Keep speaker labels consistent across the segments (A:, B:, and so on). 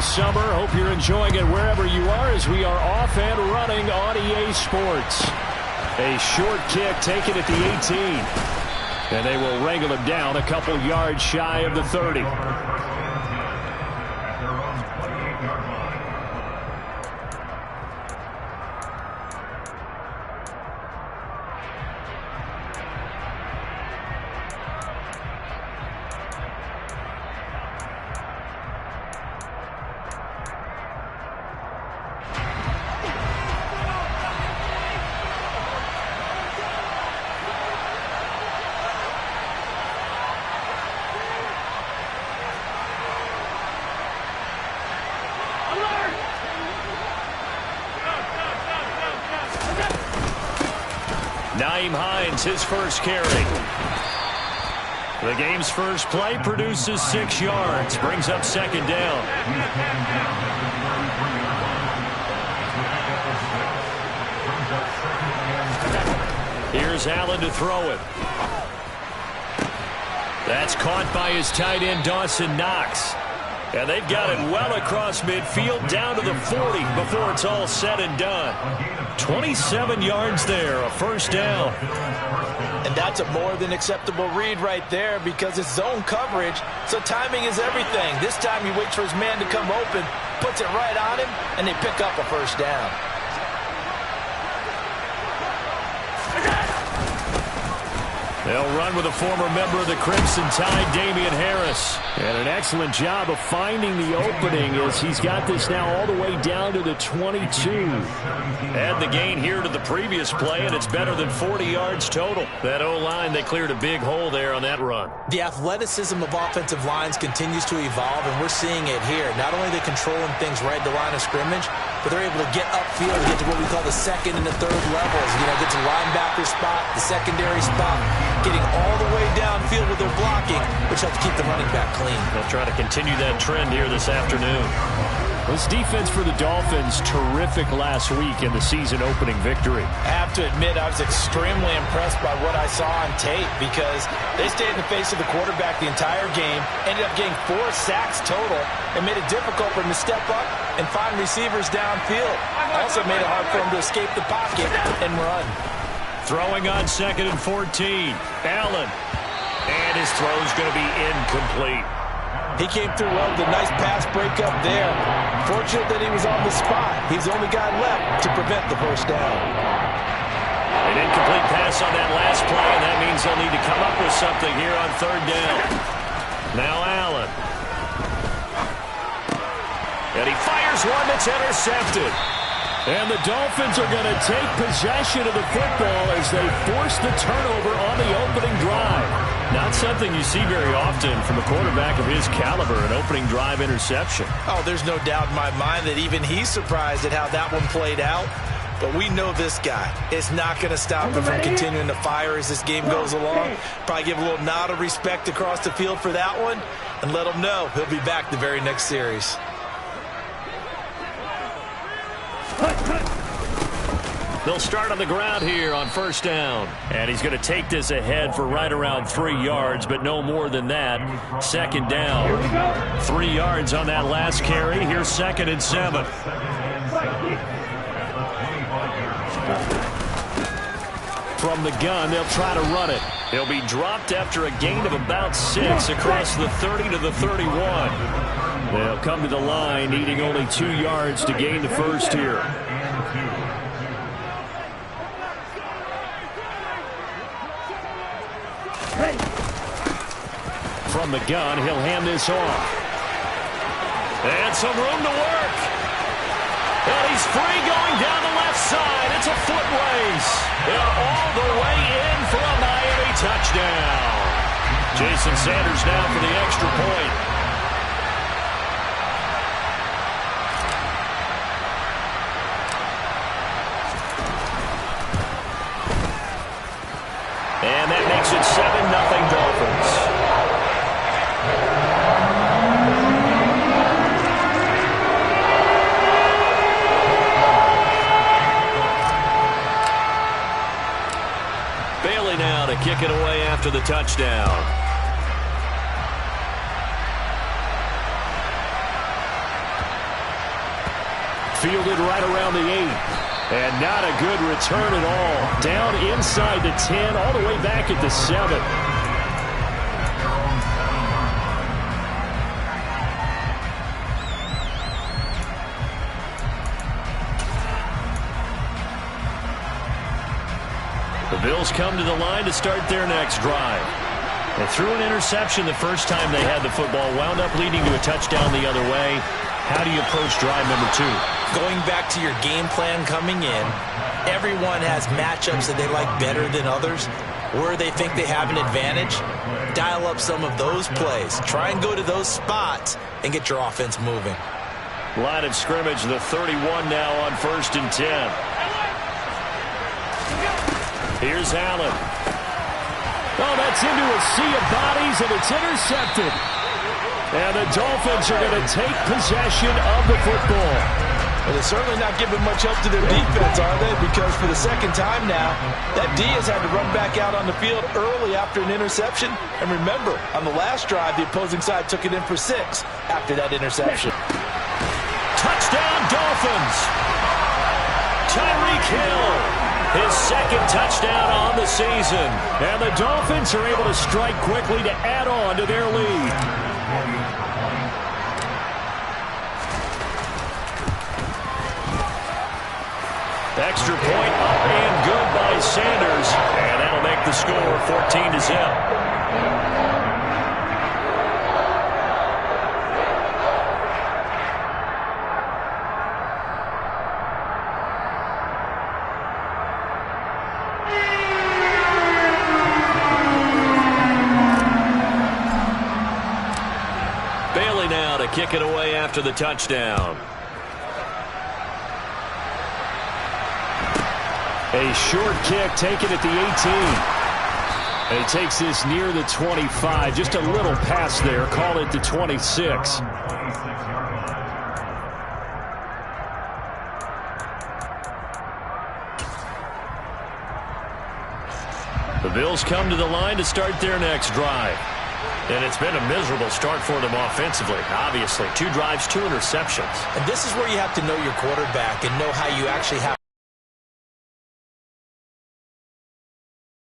A: this summer. Hope you're enjoying it wherever you are as we are off and running on EA Sports. A short kick taken at the 18. And they will wrangle him down a couple yards shy of the 30. His first carry. The game's first play produces 6 yards. Brings up second down. Here's Allen to throw it. That's caught by his tight end, Dawson Knox. And they've got it well across midfield down to the 40 before it's all said and done. 27 yards there, a first down.
B: And that's a more than acceptable read right there because it's zone coverage, so timing is everything. This time he waits for his man to come open, puts it right on him, and they pick up a first down.
A: They'll run with a former member of the Crimson Tide, Damian Harris. And an excellent job of finding the opening as he's got this now all the way down to the 22. Add the gain here to the previous play, and it's better than 40 yards total. That O-line, they cleared a big hole there on that run.
B: The athleticism of offensive lines continues to evolve, and we're seeing it here. Not only are they controlling things right at the line of scrimmage, but they're able to get upfield and get to what we call the second and the third levels. You know, get to the linebacker spot, the secondary spot, getting all the way downfield with their blocking, which helps keep the running back clean.
A: They'll try to continue that trend here this afternoon. This defense for the Dolphins, terrific last week in the season-opening victory.
B: I have to admit, I was extremely impressed by what I saw on tape because they stayed in the face of the quarterback the entire game, ended up getting 4 sacks total, and made it difficult for him to step up and find receivers downfield. Also made it hard for him to escape the pocket and run.
A: Throwing on 2nd and 14. Allen. And his throw's going to be incomplete.
B: He came through well with a nice pass breakup there. Fortunate that he was on the spot. He's the only guy left to prevent the first down.
A: An incomplete pass on that last play, and that means they'll need to come up with something here on 3rd down. Now Allen. And he fires one that's intercepted. And the Dolphins are going to take possession of the football as they force the turnover on the opening drive. Not something you see very often from a quarterback of his caliber, an opening drive interception.
B: Oh, there's no doubt in my mind that even he's surprised at how that one played out. But we know this guy is not going to stop him from continuing to fire as this game goes along. Probably give a little nod of respect across the field for that one and let him know he'll be back the very next series.
A: They'll start on the ground here on 1st down. And he's going to take this ahead for right around 3 yards, but no more than that. 2nd down. 3 yards on that last carry. Here's 2nd and 7. From the gun, they'll try to run it. He'll be dropped after a gain of about 6 across the 30 to the 31. They'll come to the line, needing only 2 yards to gain the first here. From the gun, he'll hand this off. And some room to work. And he's free going down the left side. It's a foot race. And all the way in for a Miami touchdown. Jason Sanders now for the extra point. And that makes it 7-0 Dolphins. Bailey now to kick it away after the touchdown. Fielded right around the 8. And not a good return at all. Down inside the 10, all the way back at the 7. The Bills come to the line to start their next drive. They threw an interception the first time they had the football, wound up leading to a touchdown the other way. How do you approach drive number 2?
B: Going back to your game plan coming in, everyone has matchups that they like better than others. Where they think they have an advantage, dial up some of those plays. Try and go to those spots and get your offense moving.
A: Line of scrimmage, the 31 now on 1st and 10. Here's Allen. Oh, that's into a sea of bodies, and it's intercepted. And the Dolphins are going to take possession of the football.
B: Well, they're certainly not giving much help to their defense, are they? Because for the second time now, that D has had to run back out on the field early after an interception. And remember, on the last drive, the opposing side took it in for 6 after that interception.
A: Touchdown, Dolphins! Tyreek Hill! His second touchdown on the season. And the Dolphins are able to strike quickly to add on to their lead. Extra point up and good by Sanders. And that'll make the score 14-0. Kick it away after the touchdown. A short kick taken at the 18. And he takes this near the 25. Just a little pass there. Call it the 26. The Bills come to the line to start their next drive. And it's been a miserable start for them offensively, obviously. 2 drives, 2 interceptions.
B: And this is where you have to know your quarterback and know how you actually have.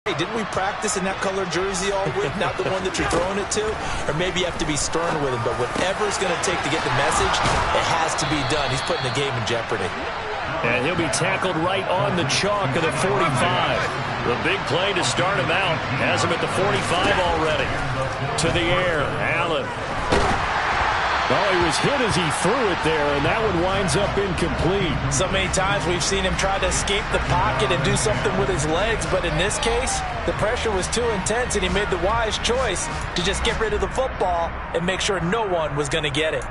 B: Hey, didn't we practice in that color jersey all week, not the one that you're throwing it to? Or maybe you have to be stern with him. But whatever it's going to take to get the message, it has to be done. He's putting the game in jeopardy.
A: And he'll be tackled right on the chalk of the 45. The big play to start him out. Has him at the 45 already. To the air, Allen. Well, he was hit as he threw it there, and that one winds up incomplete.
B: So many times we've seen him try to escape the pocket and do something with his legs, but in this case, the pressure was too intense, and he made the wise choice to just get rid of the football and make sure no one was going to get it.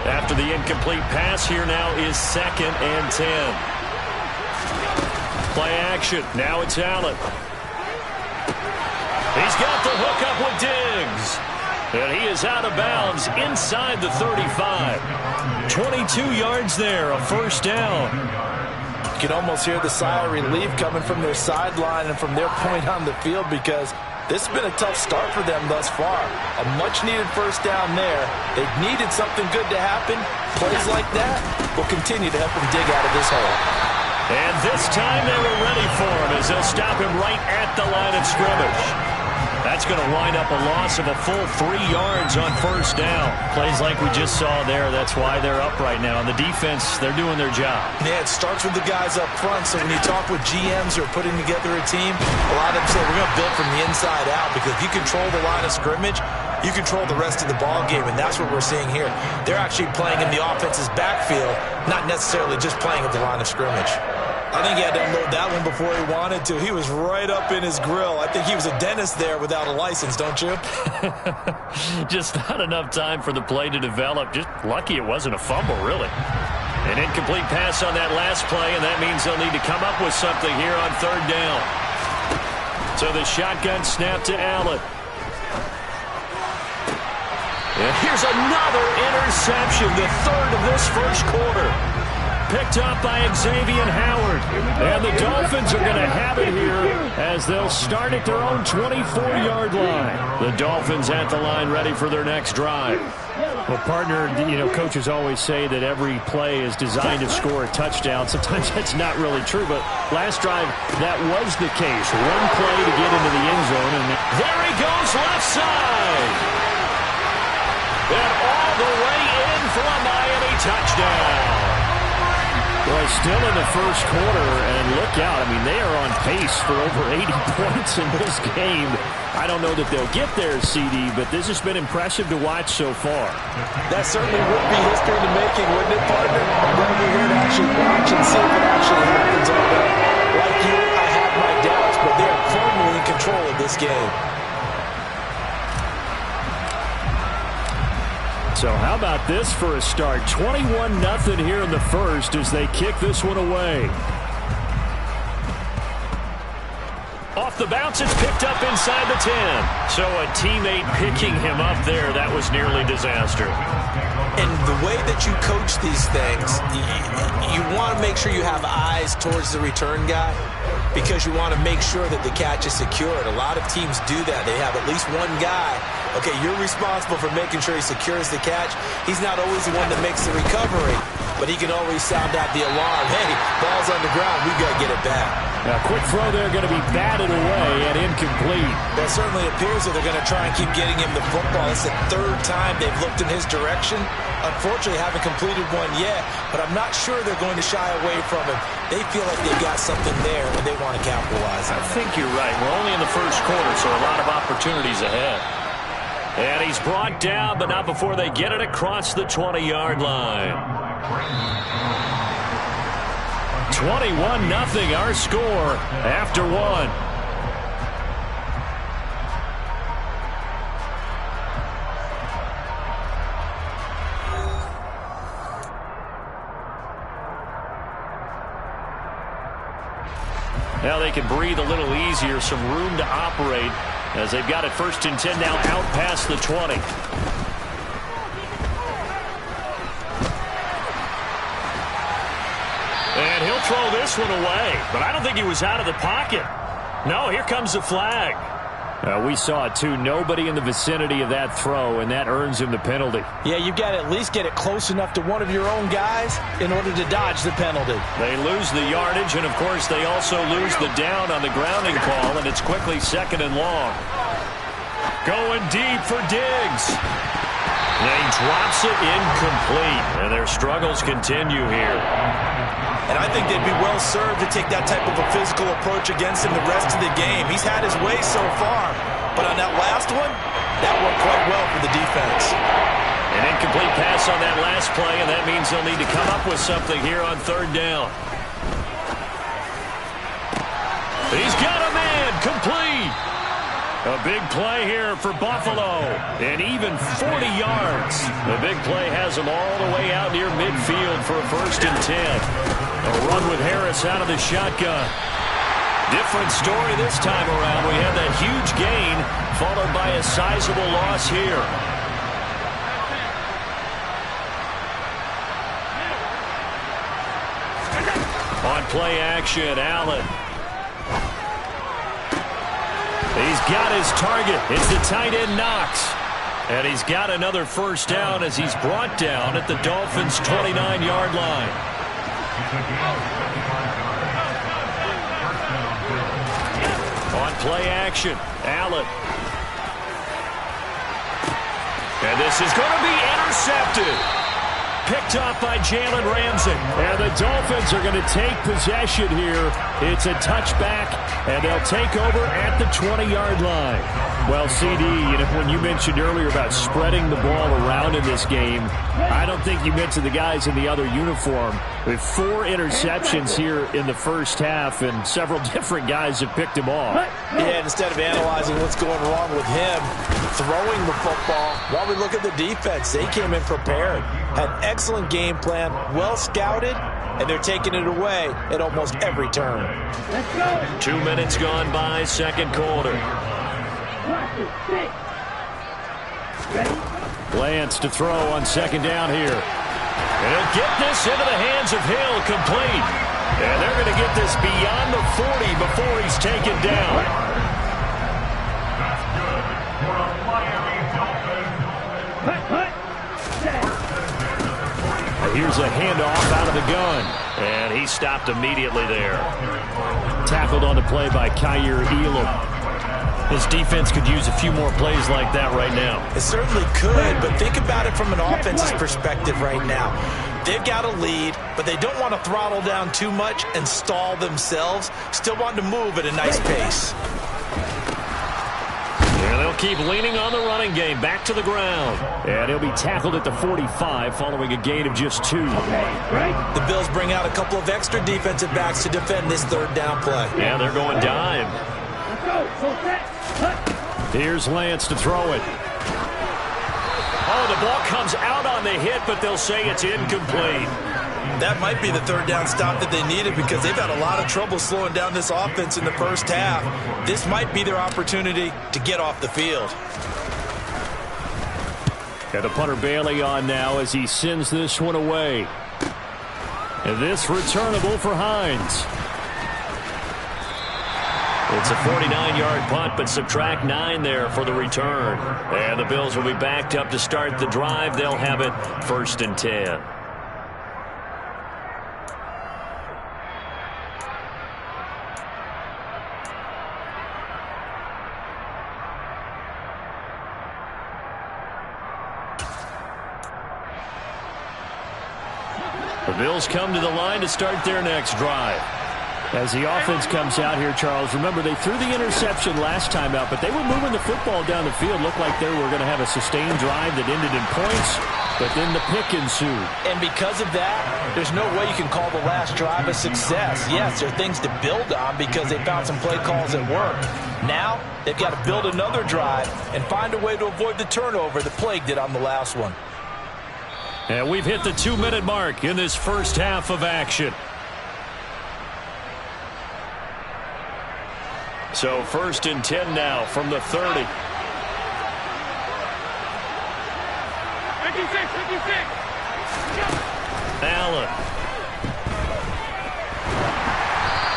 A: After the incomplete pass, here now is 2nd and 10. Play action. Now it's Allen. He's got the hook up with Diggs. And he is out of bounds inside the 35. 22 yards there, a first down.
B: You can almost hear the sigh of relief coming from their sideline and from their point on the field because this has been a tough start for them thus far. A much-needed first down there. They've needed something good to happen. Plays like that will continue to help them dig out of this hole.
A: And this time they were ready for him as they'll stop him right at the line of scrimmage. That's going to wind up a loss of a full 3 yards on first down. Plays like we just saw there. That's why they're up right now. And the defense, they're doing their job.
B: Yeah, it starts with the guys up front. So when you talk with GMs who are putting together a team, a lot of them say we're going to build from the inside out because if you control the line of scrimmage, you control the rest of the ball game, and that's what we're seeing here. They're actually playing in the offense's backfield, not necessarily just playing at the line of scrimmage. I think he had to unload that one before he wanted to. He was right up in his grill. I think he was a dentist there without a license, don't you?
A: Just not enough time for the play to develop. Just lucky it wasn't a fumble, really. An incomplete pass on that last play, and that means they'll need to come up with something here on third down. So the shotgun snap to Allen. And here's another interception, the third of this first quarter. picked up by Xavier Howard. And the Dolphins are going to have it here as they'll start at their own 24-yard line. The Dolphins at the line ready for their next drive. Well, partner, coaches always say that every play is designed to score a touchdown. Sometimes that's not really true, but last drive, that was the case. One play to get into the end zone, and there he goes left side. And all the way in for a Miami touchdown. Well, still in the first quarter, and look out. I mean, they are on pace for over 80 points in this game. I don't know that they'll get there, CD, but this has been impressive to watch so far.
B: That certainly would be history in the making, wouldn't it, partner? I'm going to be here to actually watch and see if it actually happens all day. Like you, I have my doubts, but they are firmly in control of this game.
A: So how about this for a start? 21-0 here in the first as they kick this one away. Off the bounce, it's picked up inside the 10. So a teammate picking him up there, that was nearly disaster.
B: And the way that you coach these things, you want to make sure you have eyes towards the return guy because you want to make sure that the catch is secured. A lot of teams do that. They have at least one guy. Okay, you're responsible for making sure he secures the catch. He's not always the one that makes the recovery, but he can always sound out the alarm. Hey, ball's on the ground. We've got to get it back.
A: Now, quick throw there going to be batted away and incomplete.
B: That certainly appears that they're going to try and keep getting him the football. It's the third time they've looked in his direction. Unfortunately, haven't completed one yet, but I'm not sure they're going to shy away from him. They feel like they've got something there, and they want to capitalize on it.
A: I think you're right. We're only in the first quarter, so a lot of opportunities ahead. And he's brought down, but not before they get it across the 20-yard line. 21-0 our score after one. Now they can breathe a little easier, some room to operate as they've got it 1st and 10 now out past the 20. And he'll throw this one away, but I don't think he was out of the pocket. No, here comes the flag. We saw it too. Nobody in the vicinity of that throw, and that earns him the penalty.
B: Yeah, you've got to at least get it close enough to one of your own guys in order to dodge the penalty.
A: They lose the yardage, and of course they also lose the down on the grounding call, and it's quickly 2nd and long. Going deep for Diggs. And he drops it incomplete, and their struggles continue here.
B: And I think they'd be well served to take that type of a physical approach against him the rest of the game. He's had his way so far, but on that last one, that worked quite well for the defense.
A: An incomplete pass on that last play, and that means they'll need to come up with something here on 3rd down. He's got a man, complete. A big play here for Buffalo, and even 40 yards. The big play has them all the way out near midfield for a 1st and 10. A run with Harris out of the shotgun. Different story this time around. We had that huge gain, followed by a sizable loss here. On play action, Allen. He's got his target. It's the tight end Knox. And he's got another 1st down as he's brought down at the Dolphins' 29-yard line. On play action, Allen. And this is going to be intercepted. Picked up by Jalen Ramsey. And the Dolphins are going to take possession here. It's a touchback, and they'll take over at the 20-yard line. Well, CD, when you mentioned earlier about spreading the ball around in this game, I don't think you mentioned the guys in the other uniform. With 4 interceptions here in the first half, and several different guys have picked him off.
B: Yeah, instead of analyzing what's going wrong with him throwing the football, while we look at the defense, they came in prepared. Had an excellent game plan, well scouted, and they're taking it away at almost every turn.
A: 2 minutes gone by, 2nd quarter. Lance to throw on 2nd down here. And he'll get this into the hands of Hill, complete. And they're going to get this beyond the 40 before he's taken down. Here's a handoff out of the gun. And he stopped immediately there. Tackled on the play by Kyer Elam. This defense could use a few more plays like that right now.
B: It certainly could, but think about it from an offense's perspective right now. They've got a lead, but they don't want to throttle down too much and stall themselves. Still want to move at a nice pace.
A: And they'll keep leaning on the running game. Back to the ground. And he'll be tackled at the 45 following a gain of just 2.
B: The Bills bring out a couple of extra defensive backs to defend this third down play.
A: Yeah, they're going dime. Here's Lance to throw it. Oh, the ball comes out on the hit, but they'll say it's incomplete.
B: That might be the third down stop that they needed because they've had a lot of trouble slowing down this offense in the first half. This might be their opportunity to get off the field.
A: And the punter Bailey on now as he sends this one away. And this returnable for Hines. It's a 49-yard punt, but subtract 9 there for the return. And the Bills will be backed up to start the drive. They'll have it 1st and 10. The Bills come to the line to start their next drive. As the offense comes out here, Charles, remember they threw the interception last time out, but they were moving the football down the field. Looked like they were going to have a sustained drive that ended in points, but then the pick ensued.
B: And because of that, there's no way you can call the last drive a success. Yes, there are things to build on because they found some play calls that work. Now, they've got to build another drive and find a way to avoid the turnover that plagued it on the last one.
A: And we've hit the 2-minute mark in this first half of action. So 1st and 10 now from the 30.
C: 56.
A: Allen.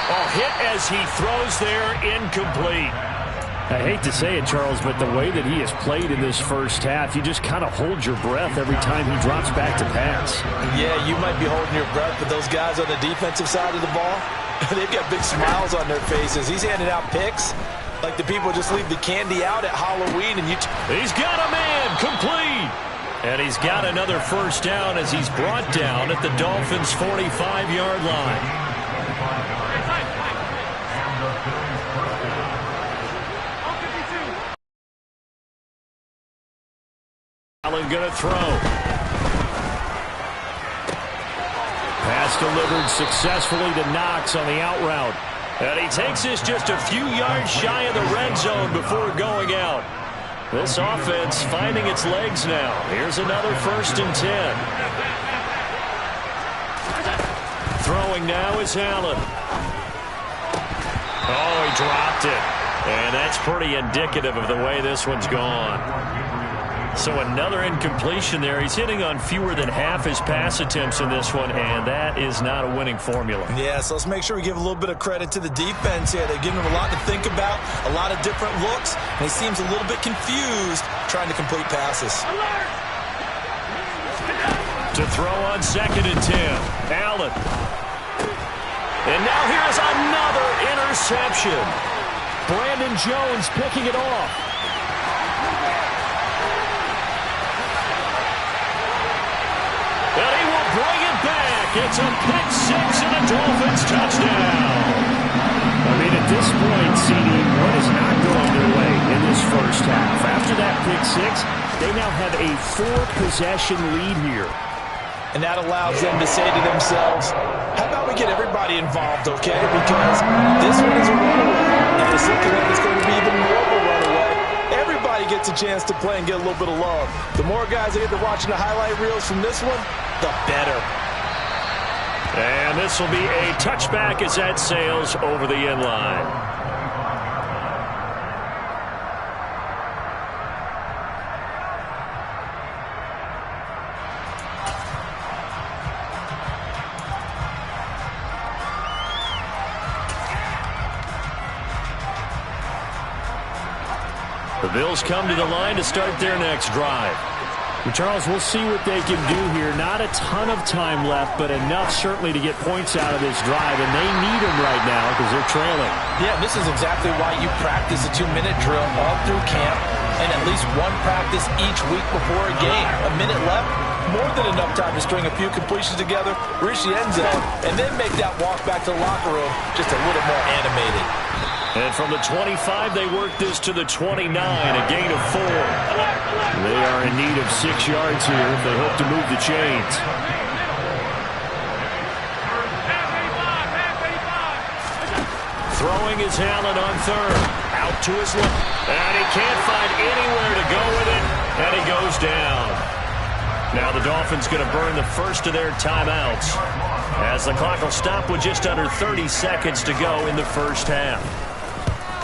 A: Oh, hit as he throws there, incomplete. I hate to say it, Charles, but the way that he has played in this first half, you just kind of hold your breath every time he drops back to pass.
B: Yeah, you might be holding your breath, but those guys on the defensive side of the ball, they've got big smiles on their faces. He's handing out picks like the people just leave the candy out at Halloween. And
A: he's got a man, complete. And he's got another first down as he's brought down at the Dolphins' 45-yard line. Allen going to throw. Pass delivered successfully to Knox on the out route. And he takes this just a few yards shy of the red zone before going out. This offense finding its legs now. Here's another 1st and 10. Throwing now is Allen. Oh, he dropped it. And that's pretty indicative of the way this one's gone. So another incompletion there. He's hitting on fewer than half his pass attempts in this one, and that is not a winning formula.
B: Yeah, so let's make sure we give a little bit of credit to the defense here. They've given him a lot to think about, a lot of different looks, and he seems a little bit confused trying to complete passes.
A: To throw on 2nd and 10. Allen. And now here's another interception. Brandon Jones picking it off. And he will bring it back. It's a pick six and a Dolphins touchdown. I mean, at this point, CD, what is not going their way in this first half? After that pick six, they now have a 4-possession lead here.
B: And that allows them to say to themselves, how about we get everybody involved, okay? Because this one is a runaway. And it's looking like it's going to be even more of a runaway. Everybody gets a chance to play and get a little bit of love. The more guys that get to watching the highlight reels from this one, the better.
A: And this will be a touchback as that sails over the end line. Bills come to the line to start their next drive. Well, Charles, we'll see what they can do here. Not a ton of time left, but enough certainly to get points out of this drive, and they need them right now because they're trailing.
B: Yeah, this is exactly why you practice a 2-minute drill all through camp and at least one practice each week before a game. A minute left, more than enough time to string a few completions together, reach the end zone, and then make that walk back to the locker room just a little more animated.
A: And from the 25, they work this to the 29, a gain of 4. They are in need of 6 yards here if they hope to move the chains. Throwing is Allen on third. Out to his left. And he can't find anywhere to go with it. And he goes down. Now the Dolphins going to burn the first of their timeouts, as the clock will stop with just under 30 seconds to go in the first half.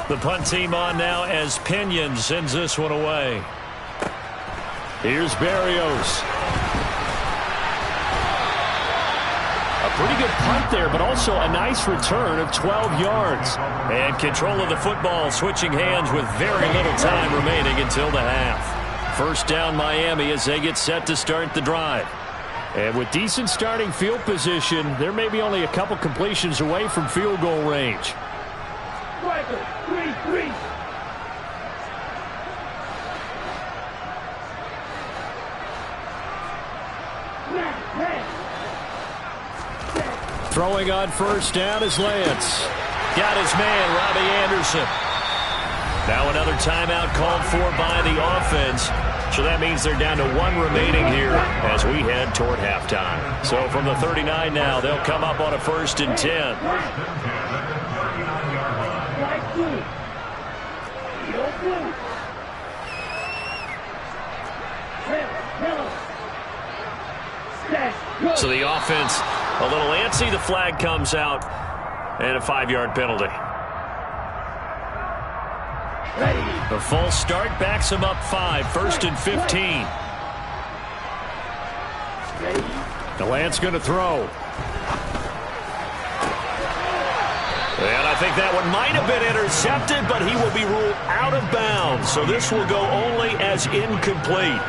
A: The punt team on now as Pinion sends this one away. Here's Berrios. A pretty good punt there, but also a nice return of 12 yards. And control of the football switching hands with very little time remaining until the half. First down Miami as they get set to start the drive. And with decent starting field position, they're maybe only a couple completions away from field goal range. Throwing on first down is Lance. Got his man, Robbie Anderson. Now another timeout called for by the offense. So that means they're down to 1 remaining here as we head toward halftime. So from the 39 now, they'll come up on a 1st and 10. So the offense a little antsy. The flag comes out and a 5-yard penalty. A false start backs him up 5, 1st and 15. Lance going to throw. And I think that one might have been intercepted, but he will be ruled out of bounds. So this will go only as incomplete.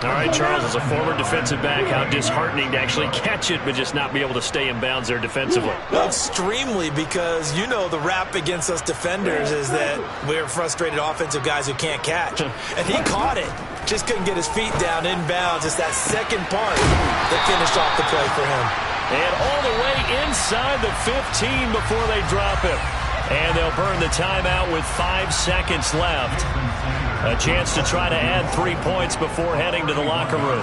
A: All right, Charles, as a former defensive back, how disheartening to actually catch it, but just not be able to stay in bounds there defensively.
B: Well, extremely, because you know the rap against us defenders is that we're frustrated offensive guys who can't catch. And he caught it. Just couldn't get his feet down in bounds. It's that second part that finished off the play for him.
A: And all the way inside the 15 before they drop him. And they'll burn the timeout with 5 seconds left. A chance to try to add 3 points before heading to the locker room.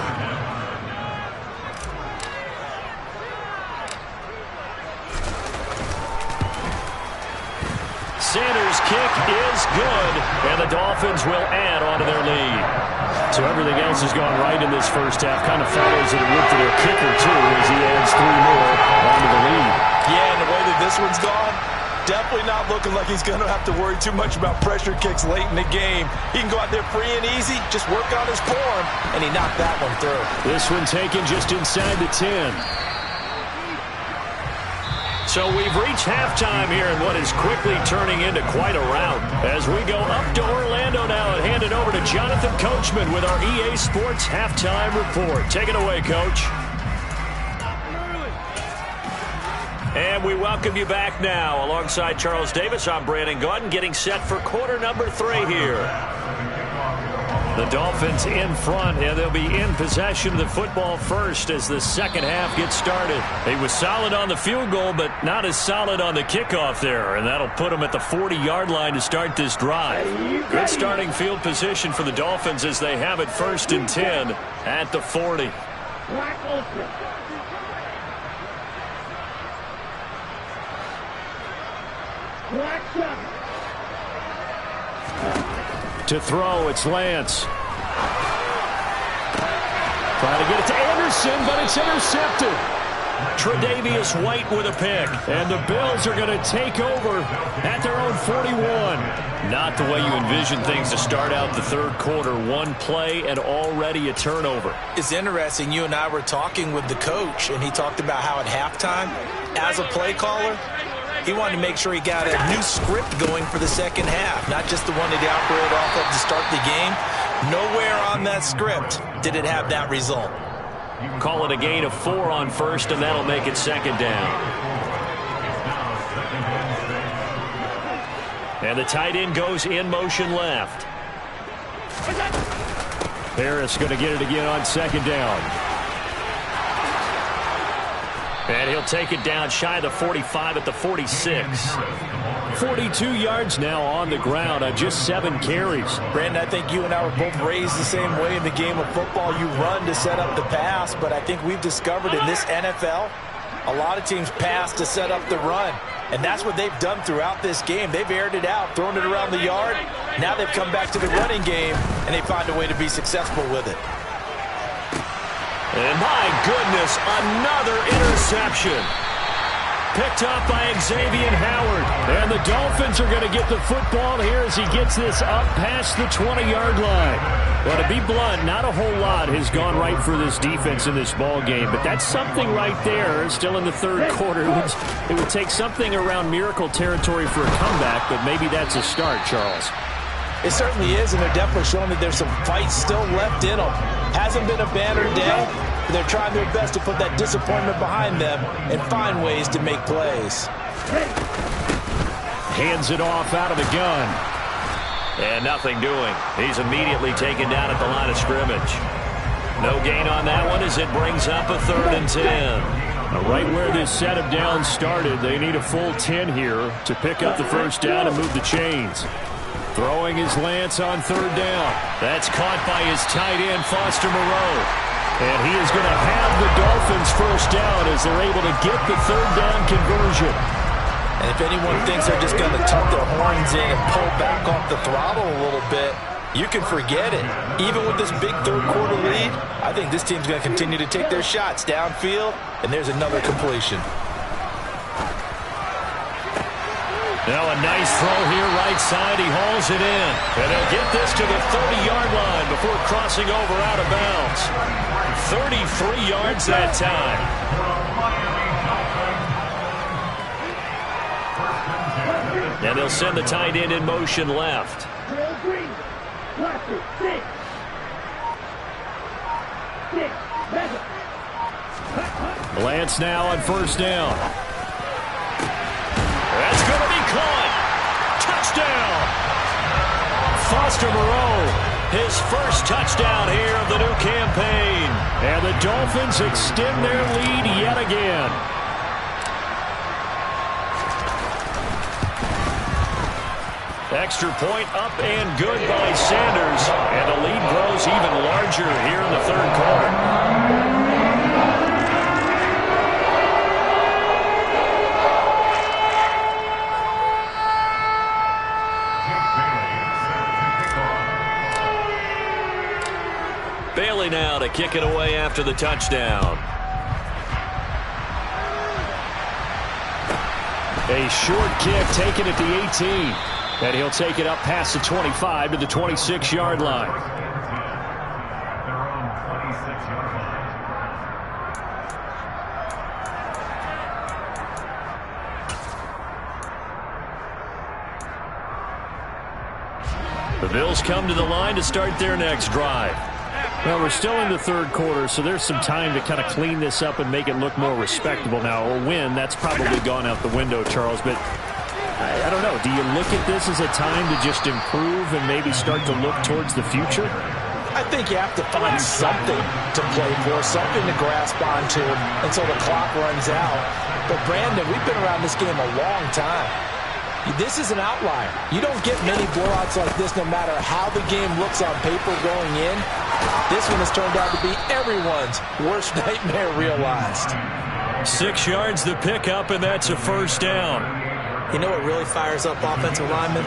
A: Sanders' kick is good, and the Dolphins will add on to their lead. So everything else has gone right in this first half. Kind of follows it with their kicker, too, as he adds 3 more onto the lead.
B: Yeah, and the way that this one's gone, definitely not looking like he's going to have to worry too much about pressure kicks late in the game. He can go out there free and easy, just work on his form, and he knocked that one through.
A: This one taken just inside the 10. So we've reached halftime here in what is quickly turning into quite a rout. As we go up to Orlando now and hand it over to Jonathan Coachman with our EA Sports Halftime Report. Take it away, Coach. And we welcome you back now. Alongside Charles Davis, I'm Brandon Gaudin, getting set for quarter number 3 here. The Dolphins in front, and they'll be in possession of the football first as the second half gets started. He was solid on the field goal, but not as solid on the kickoff there, and that'll put him at the 40-yard line to start this drive. Good starting field position for the Dolphins as they have it 1st and 10 at the 40. To throw, it's Lance. Trying to get it to Anderson, but it's intercepted. Tre'Davious White with a pick. And the Bills are going to take over at their own 41. Not the way you envision things to start out the third quarter. One play and already a turnover.
B: It's interesting. You and I were talking with the coach, and he talked about how at halftime, as a play caller, He wanted to make sure he got a new script going for the second half, not just the one that he operated off of to start the game. Nowhere on that script did it have that result.
A: Call it a gain of 4 on first, and that'll make it second down. And the tight end goes in motion left. Harris going to get it again on second down. And he'll take it down shy of the 45 at the 46. 42 yards now on the ground on just 7 carries.
B: Brandon, I think you and I were both raised the same way in the game of football. You run to set up the pass, but I think we've discovered in this NFL, a lot of teams pass to set up the run. And that's what they've done throughout this game. They've aired it out, thrown it around the yard. Now they've come back to the running game, and they find a way to be successful with it.
A: And my goodness, another interception. Picked up by Xavier Howard. And the Dolphins are going to get the football here as he gets this up past the 20-yard line. Well, to be blunt, not a whole lot has gone right for this defense in this ball game, but that's something right there. Still in the third quarter. It would take something around miracle territory for a comeback, but maybe that's a start, Charles.
B: It certainly is, and they're definitely showing that there's some fight still left in them. Hasn't been a banner day, but they're trying their best to put that disappointment behind them and find ways to make plays.
A: Hands it off out of the gun. And nothing doing. He's immediately taken down at the line of scrimmage. No gain on that one as it brings up a 3rd and 10. Now, right where this set of downs started, they need a full 10 here to pick up the first down and move the chains. Throwing his Lance on 3rd down. That's caught by his tight end, Foster Moreau. And he is going to have the Dolphins first down as they're able to get the 3rd down conversion.
B: And if anyone thinks they're just going to tuck their horns in and pull back off the throttle a little bit, you can forget it. Even with this big third quarter lead, I think this team's going to continue to take their shots downfield, and there's another completion.
A: Now a nice throw here right side. He hauls it in. And they'll get this to the 30-yard line before crossing over out of bounds. 33 yards that time. And they'll send the tight end in motion left. Lance now on first down. That's going to be caught. Touchdown. Foster Moreau, his first touchdown here of the new campaign. And the Dolphins extend their lead yet again. Extra point up and good by Sanders. And the lead grows even larger here in the third quarter. Bailey now to kick it away after the touchdown. A short kick taken at the 18. And he'll take it up past the 25 to the 26-yard line. The Bills come to the line to start their next drive. Well, we're still in the third quarter, so there's some time to kind of clean this up and make it look more respectable now. A win, that's probably gone out the window, Charles, but I don't know. Do you look at this as a time to just improve and maybe start to look towards the future?
B: I think you have to find something to play for, something to grasp onto until the clock runs out. But, Brandon, we've been around this game a long time. This is an outlier. You don't get many blowouts like this no matter how the game looks on paper going in. This one has turned out to be everyone's worst nightmare realized.
A: 6 yards the pickup, and that's a first down.
B: You know what really fires up offensive linemen?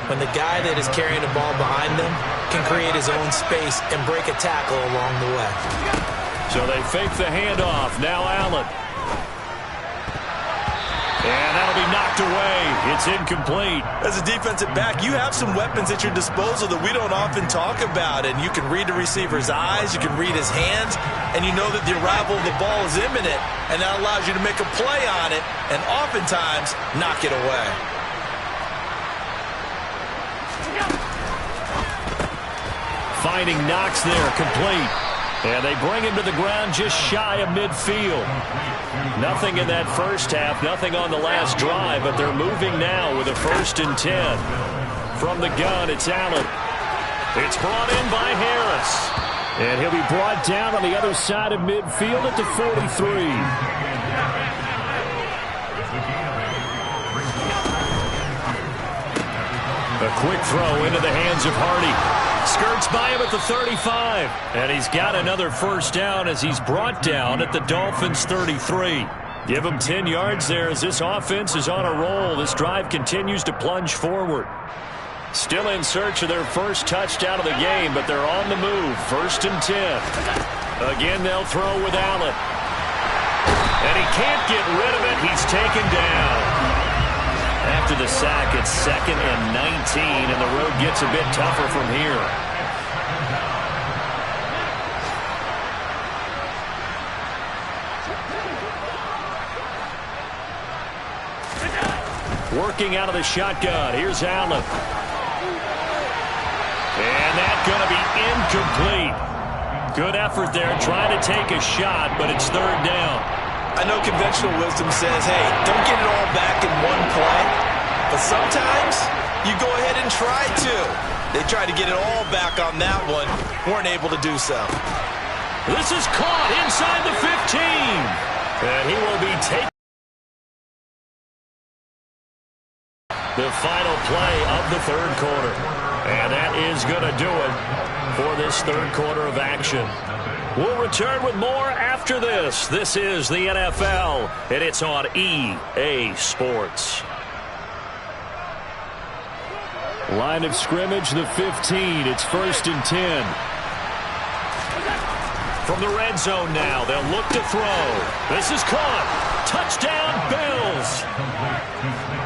B: When the guy that is carrying the ball behind them can create his own space and break a tackle along the way.
A: So they fake the handoff. Now Allen. And that'll be knocked away. It's incomplete.
B: As a defensive back, you have some weapons at your disposal that we don't often talk about. And you can read the receiver's eyes, you can read his hands, and you know that the arrival of the ball is imminent. And that allows you to make a play on it and oftentimes knock it away.
A: Finding Knox there, complete. And they bring him to the ground just shy of midfield. Nothing in that first half, nothing on the last drive, but they're moving now with a 1st and 10. From the gun, it's Allen. It's brought in by Harris. And he'll be brought down on the other side of midfield at the 43. A quick throw into the hands of Hardy. Skirts by him at the 35. And he's got another first down as he's brought down at the Dolphins' 33. Give him 10 yards there as this offense is on a roll. This drive continues to plunge forward. Still in search of their first touchdown of the game, but they're on the move. 1st and 10. Again, they'll throw with Allen. And he can't get rid of it. He's taken down. After the sack, it's 2nd and 19, and the road gets a bit tougher from here. Working out of the shotgun. Here's Allen. And that's going to be incomplete. Good effort there, trying to take a shot, but it's 3rd down.
B: I know conventional wisdom says, hey, don't get it all back in one play. But sometimes you go ahead and try to. They tried to get it all back on that one. Weren't able to do so.
A: This is caught inside the 15. And he will be taken. The final play of the 3rd quarter. And that is going to do it for this 3rd quarter of action. We'll return with more after this. This is the NFL, and it's on EA Sports. Line of scrimmage, the 15. It's 1st and 10. From the red zone now, they'll look to throw. This is caught. Touchdown, Bills.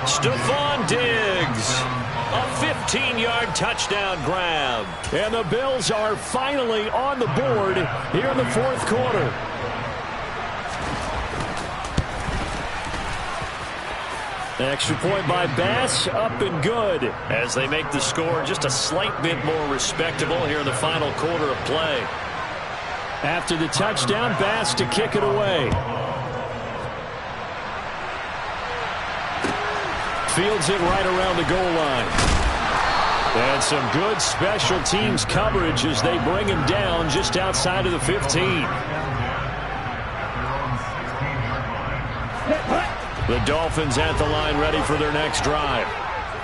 A: Stephon Diggs. A 15-yard touchdown grab. And the Bills are finally on the board here in the 4th quarter. Extra point by Bass, up and good. As they make the score just a slight bit more respectable here in the final quarter of play. After the touchdown, Bass to kick it away. Fields it right around the goal line. And some good special teams coverage as they bring him down just outside of the 15. The Dolphins at the line ready for their next drive.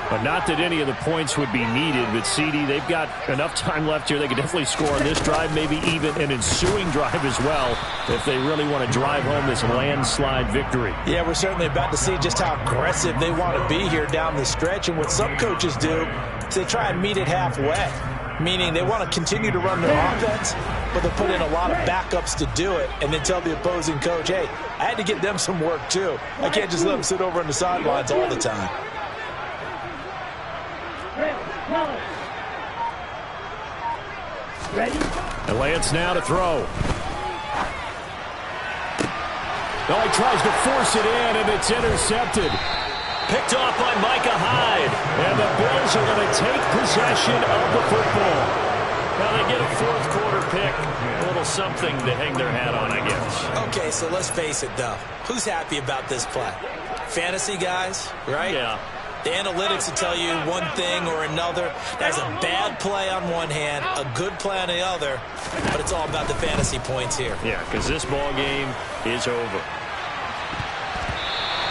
A: But not that any of the points would be needed, but CD, they've got enough time left here. They could definitely score on this drive, maybe even an ensuing drive as well, if they really want to drive home this landslide victory.
B: Yeah, we're certainly about to see just how aggressive they want to be here down the stretch. And what some coaches do is they try and meet it halfway, meaning they want to continue to run their offense, but they'll put in a lot of backups to do it and then tell the opposing coach, hey, I had to get them some work too. I can't just let them sit over on the sidelines all the time.
A: And Lance now to throw. Oh, he tries to force it in, and it's intercepted. Picked off by Micah Hyde. And the Bills are going to take possession of the football. Now they get a 4th quarter pick. A little something to hang their hat on, I guess.
B: Okay, so let's face it, though. Who's happy about this play? Fantasy guys, right?
A: Yeah.
B: The analytics will tell you one thing or another. That's a bad play on one hand, a good play on the other, but it's all about the fantasy points here.
A: Yeah, because this ball game is over.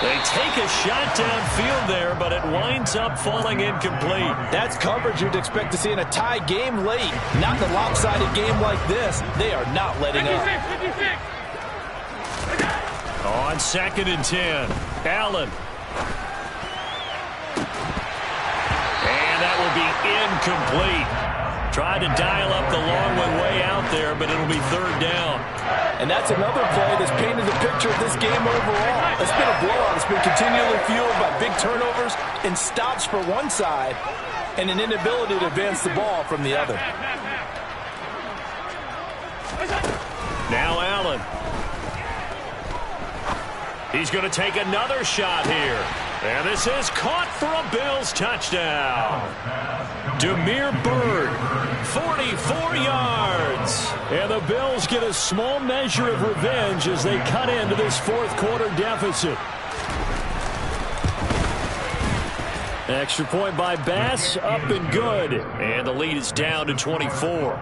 A: They take a shot downfield there, but it winds up falling incomplete.
B: That's coverage you'd expect to see in a tie game late. Not in a lopsided game like this. They are not letting up.
A: On 2nd and 10, Allen. And that will be incomplete. Tried to dial up the long one way out there, but it'll be third down.
C: And that's another play that's painted the picture of this game overall. It's been a blowout. It's been continually fueled by big turnovers and stops for one side and an inability to advance the ball from the other.
A: Now Allen. He's going to take another shot here. And this is caught for a Bills touchdown. Demir Bird, 44 yards. And the Bills get a small measure of revenge as they cut into this fourth quarter deficit. Extra point by Bass, up and good. And the lead is down to 24.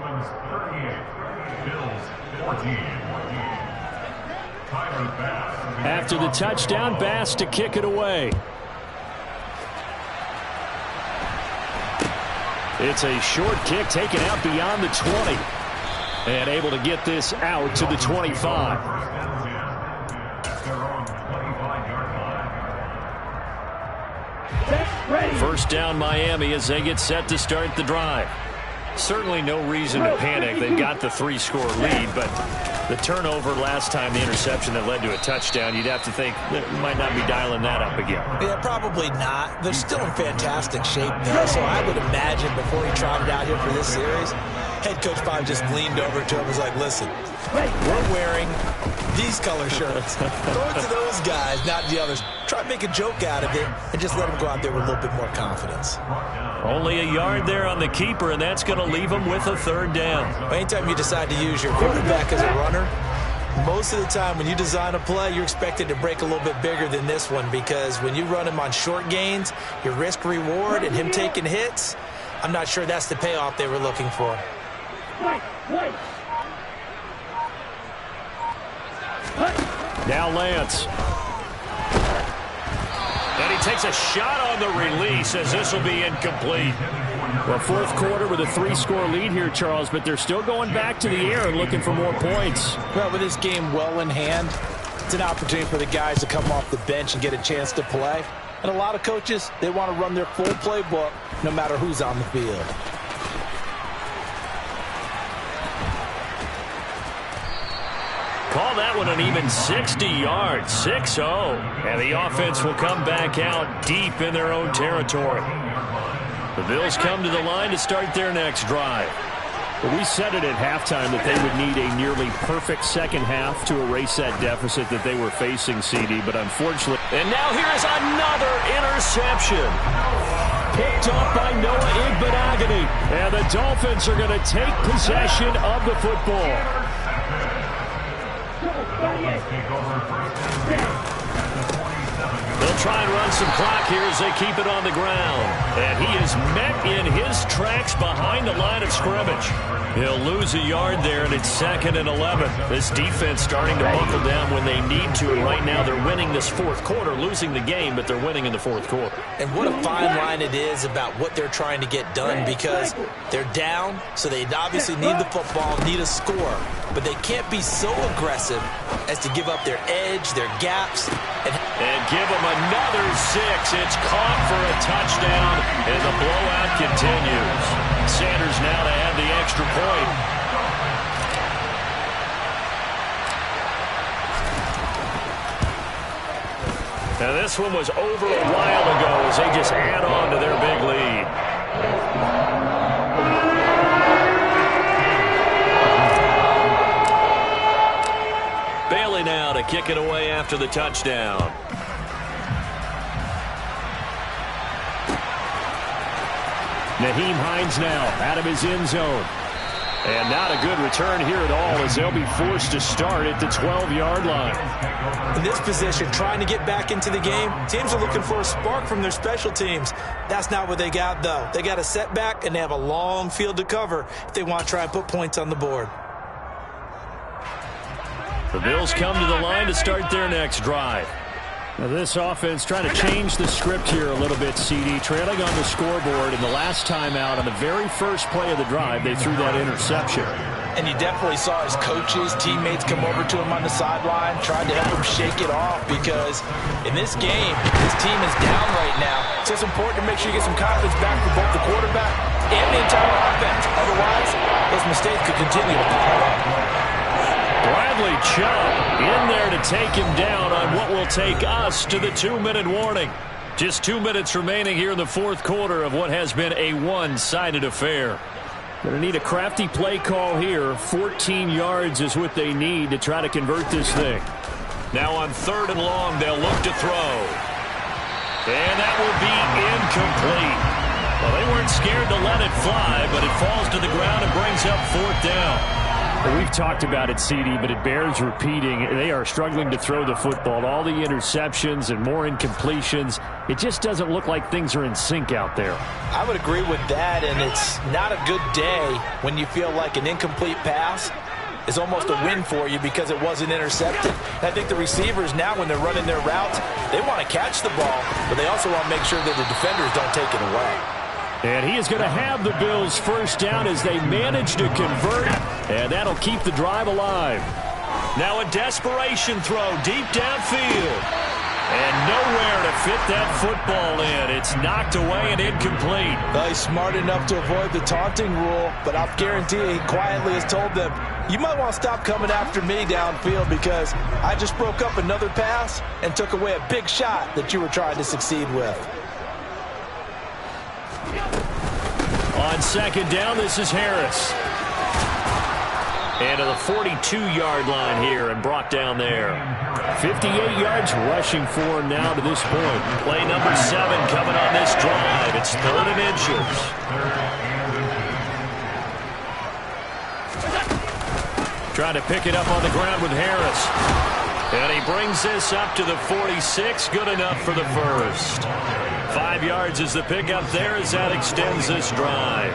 A: After the touchdown, Bass to kick it away. It's a short kick taken out beyond the 20. And able to get this out to the 25. First down Miami as they get set to start the drive. Certainly no reason to panic. They've got the 3-score lead, but the turnover last time, the interception that led to a touchdown, you'd have to think that you might not be dialing that up again.
B: Yeah, probably not. They're still in fantastic shape, though, so I would imagine before he trotted out here for this series, head coach probably just leaned over to him and was like, listen, we're wearing these color shirts. Throw it to those guys, not the others. Try to make a joke out of it and just let them go out there with a little bit more confidence.
A: Only a yard there on the keeper, and that's going to leave them with a third down.
B: Anytime you decide to use your quarterback as a runner, most of the time when you design a play, you're expected to break a little bit bigger than this one, because when you run him on short gains, your risk-reward and him taking hits, I'm not sure that's the payoff they were looking for.
A: Now Lance. And he takes a shot on the release as this will be incomplete. Well, fourth quarter with a 3-score lead here, Charles, but they're still going back to the air and looking for more points.
C: Well, with this game well in hand, it's an opportunity for the guys to come off the bench and get a chance to play. And a lot of coaches, they want to run their full playbook no matter who's on the field.
A: Call that one an even 60 yards, 6-0. And the offense will come back out deep in their own territory. The Bills come to the line to start their next drive.
D: Well, we said it at halftime that they would need a nearly perfect second half to erase that deficit that they were facing, CD, but unfortunately.
A: And now here's another interception. Picked up by Noah Igbenogany. And the Dolphins are going to take possession of the football. They'll try and run some clock here as they keep it on the ground. And he is met in his tracks behind the line of scrimmage. He'll lose a yard there, and it's 2nd and 11. This defense starting to buckle down when they need to, and right now they're winning this fourth quarter, losing the game, but they're winning in the fourth quarter.
B: And what a fine line it is about what they're trying to get done, because they're down, so they obviously need the football, need a score, but they can't be so aggressive as to give up their edge, their gaps,
A: and give them another 6. It's caught for a touchdown, and the blowout continues. Sanders now to add the extra point. Now this one was over a while ago as they just add on to their big lead. Bailey now to kick it away after the touchdown.
D: Naheem Hines now out of his end zone.
A: And not a good return here at all as they'll be forced to start at the 12-yard line.
B: In this position, trying to get back into the game, teams are looking for a spark from their special teams. That's not what they got, though. They got a setback, and they have a long field to cover if they want to try and put points on the board.
A: The Bills come to the line to start their next drive.
D: Now this offense trying to change the script here a little bit, CD. Trailing on the scoreboard, and the last time out on the very first play of the drive, they threw that interception.
B: And you definitely saw his coaches, teammates come over to him on the sideline, tried to help him shake it off because in this game, his team is down right now. So it's important to make sure you get some confidence back for both the quarterback and the entire offense. Otherwise, those mistakes could continue to pile up.
A: Bradley Chubb in there to take him down on what will take us to the 2-minute warning. Just 2 minutes remaining here in the fourth quarter of what has been a one-sided affair. Going to need a crafty play call here. 14 yards is what they need to try to convert this thing. Now on 3rd and long, they'll look to throw. And that will be incomplete. Well, they weren't scared to let it fly, but it falls to the ground and brings up 4th down. We've talked about it, CD, but it bears repeating. They are struggling to throw the football. All the interceptions and more incompletions. It just doesn't look like things are in sync out there.
B: I would agree with that, and it's not a good day when you feel like an incomplete pass is almost a win for you because it wasn't intercepted. I think the receivers now, when they're running their routes, they want to catch the ball, but they also want to make sure that the defenders don't take it away.
A: And he is going to have the Bills first down as they manage to convert, and that'll keep the drive alive. Now a desperation throw deep downfield. And nowhere to fit that football in. It's knocked away and incomplete.
B: Well, he's smart enough to avoid the taunting rule, but I'll guarantee he quietly has told them, you might want to stop coming after me downfield because I just broke up another pass and took away a big shot that you were trying to succeed with.
A: On 2nd down, this is Harris. And to the 42-yard line here and brought down there. 58 yards rushing for him now to this point. Play number 7 coming on this drive. It's 3rd and inches. Trying to pick it up on the ground with Harris. And he brings this up to the 46. Good enough for the first. 5 yards is the pickup there as that extends this drive.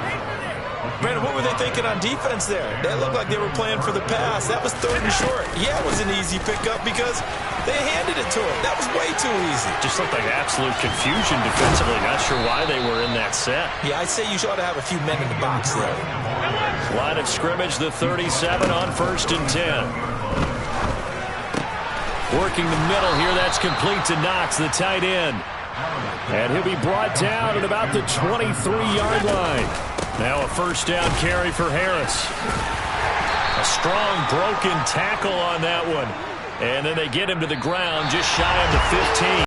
B: Brandon, what were they thinking on defense there? They looked like they were playing for the pass. That was 3rd and short. Yeah, it was an easy pickup because they handed it to him. That was way too easy.
A: Just looked like absolute confusion defensively. Not sure why they were in that set.
B: Yeah, I'd say you ought to have a few men in the box there.
A: Line of scrimmage, the 37 on 1st and 10. Working the middle here. That's complete to Knox, the tight end. And he'll be brought down at about the 23-yard line. Now a first down carry for Harris. A strong broken tackle on that one. And then they get him to the ground just shy of the 15.